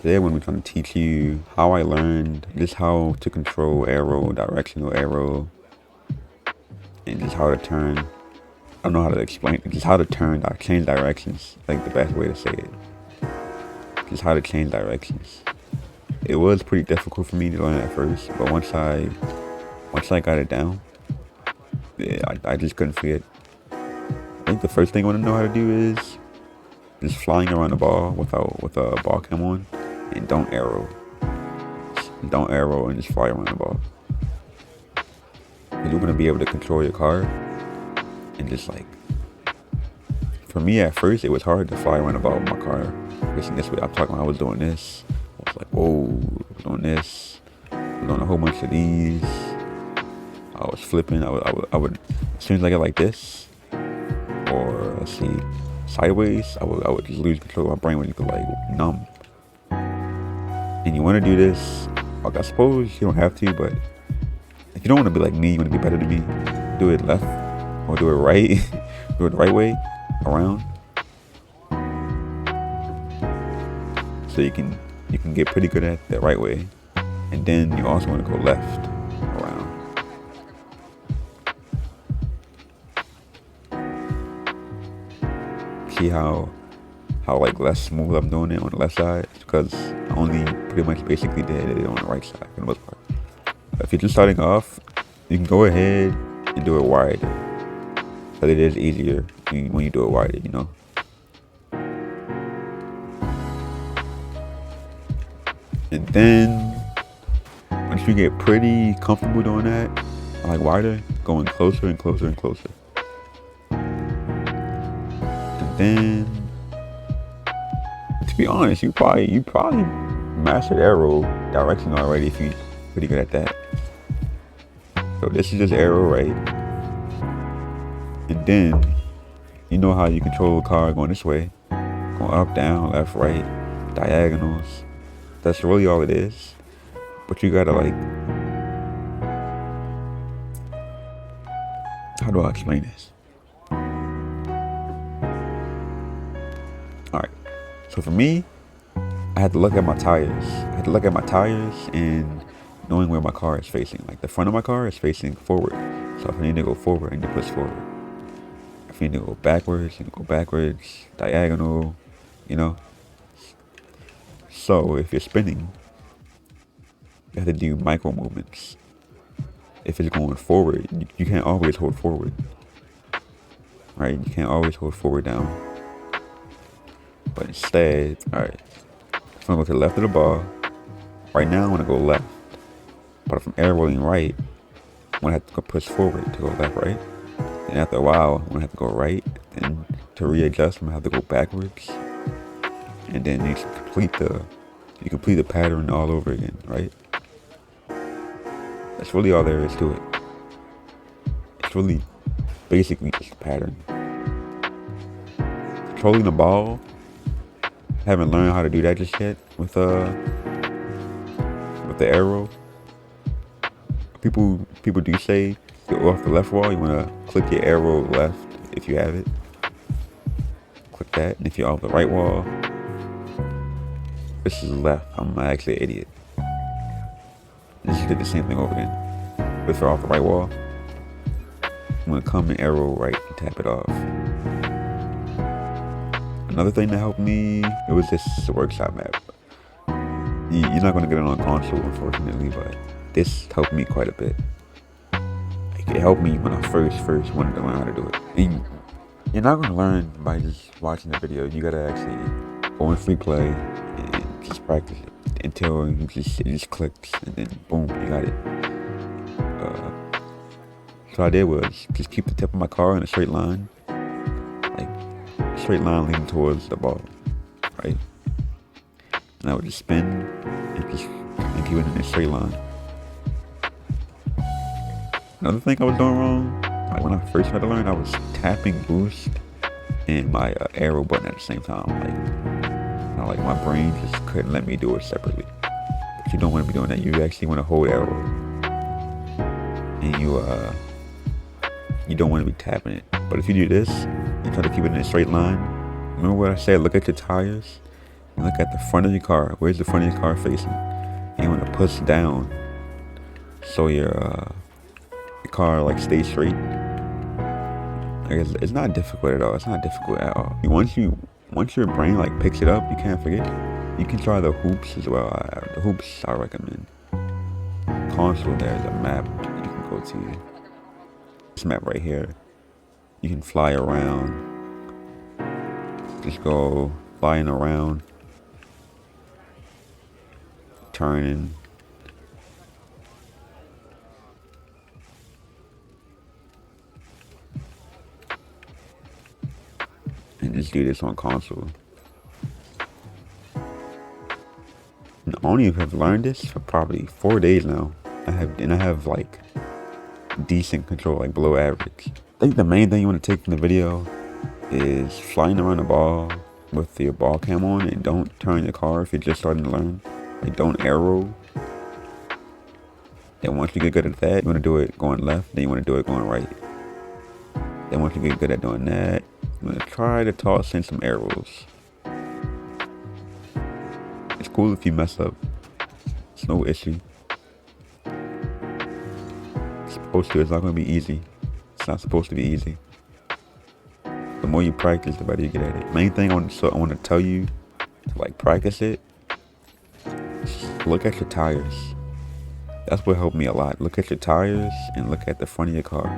Today I'm going to be trying to teach you how I learned just how to control arrow, directional arrow, and just how to turn. I don't know how to explain it. Just how to turn, change directions. Like the best way to say it. Just how to change directions. It was pretty difficult for me to learn at first, but once I got it down, yeah, I just couldn't forget. I think the first thing I want to know how to do is just flying around the ball with a ball cam on, and don't arrow. Don't arrow and just fly around the ball. You're gonna be able to control your car and just like. For me at first, it was hard to fly around the ball with my car. Facing this way, I'm talking. I was doing this. I was like, whoa, I was doing this. I was doing a whole bunch of these. I was flipping. I would as soon as I get like this, or let's see, sideways, I would just lose control of my brain when you could like numb. And you want to do this, like, I suppose you don't have to, but if you don't want to be like me, you want to be better than me, do it left or do it right. Do it the right way around, so you can get pretty good at the right way. And then you also want to go left around. See how like less smooth I'm doing it on the left side? It's because I only pretty much basically did it on the right side for the most part. If you're just starting off, you can go ahead and do it wide, but it is easier when you do it wider, you know. And then once you get pretty comfortable doing that, like wider, going closer and closer and closer. And then, to be honest, you probably mastered arrow direction already if you're pretty good at that. So this is just arrow right. And then you know how you control the car going this way, going up, down, left, right, diagonals. That's really all it is. But you gotta like, how do I explain this? Alright, so for me, I had to look at my tires. And knowing where my car is facing. Like the front of my car is facing forward. So if I need to go forward, I need to push forward. If I need to go backwards, I need to go backwards, diagonal, you know. So if you're spinning, you have to do micro movements. If it's going forward, you can't always hold forward, right? You can't always hold forward down. But instead, all right, if I'm going to the left of the ball, right now I want to go left. But if I'm arrowing right, I'm going to have to push forward to go left, right? And after a while, I'm going to have to go right. And to readjust, I'm going to have to go backwards. And then you complete the pattern all over again, right? That's really all there is to it. It's really basically just a pattern. Controlling the ball, haven't learned how to do that just yet with the arrow. People do say go off the left wall, you want to click your arrow left if you have it. Click that, and if you're off the right wall, this is left. I'm actually an idiot. Just did the same thing over again. But if you're off the right wall, I'm gonna come and arrow right and tap it off. Another thing that helped me, it was this workshop map. You're not gonna get it on console, unfortunately, but this helped me quite a bit. Like, it helped me when I first wanted to learn how to do it. And you're not gonna learn by just watching the video. You gotta actually go in free play and just practice it until it just clicks, and then boom, you got it. So what I did was just keep the tip of my car in a straight line, like straight line leading towards the ball, right? And I would just spin and keep it in a straight line. Another thing I was doing wrong, like when I first had to learn, I was tapping boost and my arrow button at the same time. Like my brain just couldn't let me do it separately. But you don't want to be doing that. You actually want to hold arrow, and you don't want to be tapping it. But if you do this and try to keep it in a straight line, remember what I said? Look at your tires. Look at the front of your car. Where's the front of your car facing? And you want to push down so your car like stays straight. Like it's not difficult at all. It's not difficult at all. Once your brain like picks it up, you can't forget it. You can try the hoops as well. The hoops I recommend. Console, there's a map you can go to. This map right here. You can fly around. Just go flying around, turning. And just do this on console. And I only have learned this for probably 4 days now. I have like decent control, like below average. I think the main thing you want to take from the video is flying around the ball with your ball cam on, and don't turn your car if you're just starting to learn. Like don't arrow. And once you get good at that, you want to do it going left, then you want to do it going right. Then once you get good at doing that, I'm gonna try to toss in some arrows. It's cool if you mess up. It's no issue. It's supposed to. It's not gonna be easy. It's not supposed to be easy. The more you practice, the better you get at it. Main thing I want to tell you to like practice it. Look at your tires. That's what helped me a lot. Look at your tires and look at the front of your car.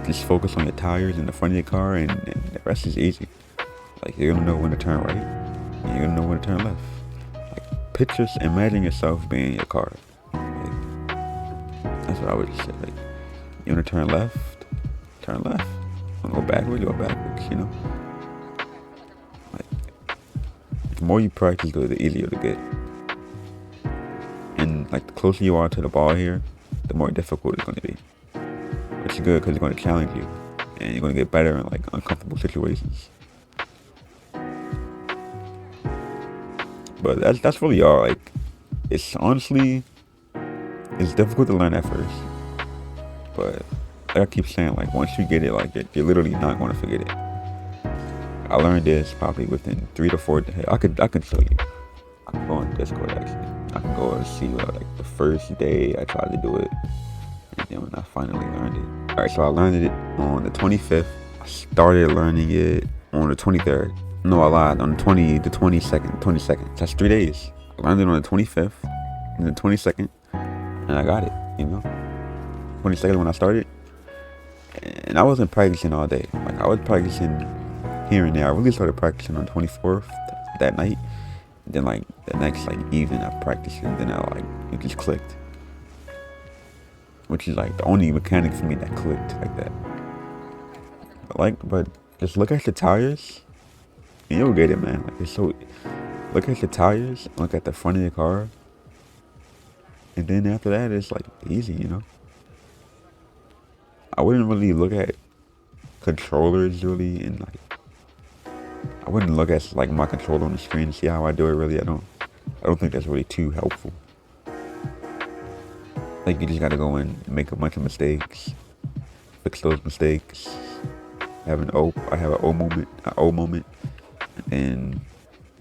Just focus on your tires and the front of your car, and the rest is easy. Like you're gonna know when to turn right, and you're gonna know when to turn left. Like imagine yourself being in your car. Like, that's what I would say. Like you wanna turn left, turn left. You wanna go backwards, go backwards. You know. Like the more you practice, the easier to get. And like the closer you are to the ball here, the more difficult it's gonna be. Which is good because it's going to challenge you, and you're going to get better in like uncomfortable situations. But that's really all. Like, it's honestly, it's difficult to learn at first, but like I keep saying, like once you get it, like you're literally not going to forget it. I learned this probably within 3 to 4 days. I can show you. I can go on Discord actually. I can go and see like the first day I tried to do it. And then when I finally learned it. Alright, so I learned it on the 25th. I started learning it on the 23rd. No, I lied. On the 22nd. That's 3 days. I learned it on the 25th and the 22nd. And I got it, you know. 22nd when I started. And I wasn't practicing all day. Like I was practicing here and there. I really started practicing on the 24th that night. And then like the next like evening I practiced, and then it just clicked. Which is like the only mechanic for me that clicked like that. But just look at the tires and you'll get it, man. Like it's so, look at the tires, look at the front of your car, and then after that it's like easy, you know. I wouldn't really look at controllers really, and like I wouldn't look at like my controller on the screen and see how I do it really. I don't think that's really too helpful. Like you just gotta go and make a bunch of mistakes, fix those mistakes. I have an O moment, and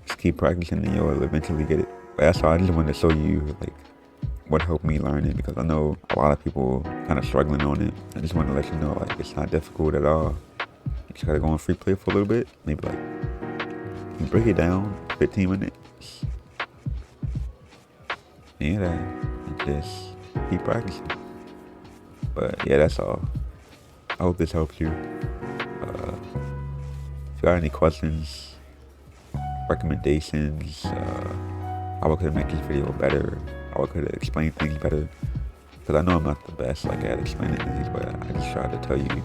just keep practicing, and you'll eventually get it. But that's all. I just wanted to show you like what helped me learn it, because I know a lot of people kind of struggling on it. I just want to let you know like it's not difficult at all. You just gotta go on free play for a little bit, maybe like you break it down 15 minutes. Yeah, and just keep practicing. But yeah, that's all. I hope this helps you. If you got any questions, recommendations, how I could make this video better, how I could explain things better, because I know I'm not the best like at explaining things, but I just try to tell you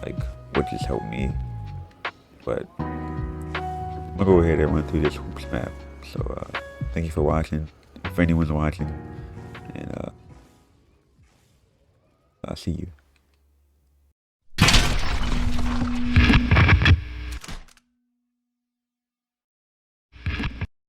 like what just helped me. But I'm gonna go ahead and run through this hoops map. So thank you for watching, if anyone's watching, and I'll see you.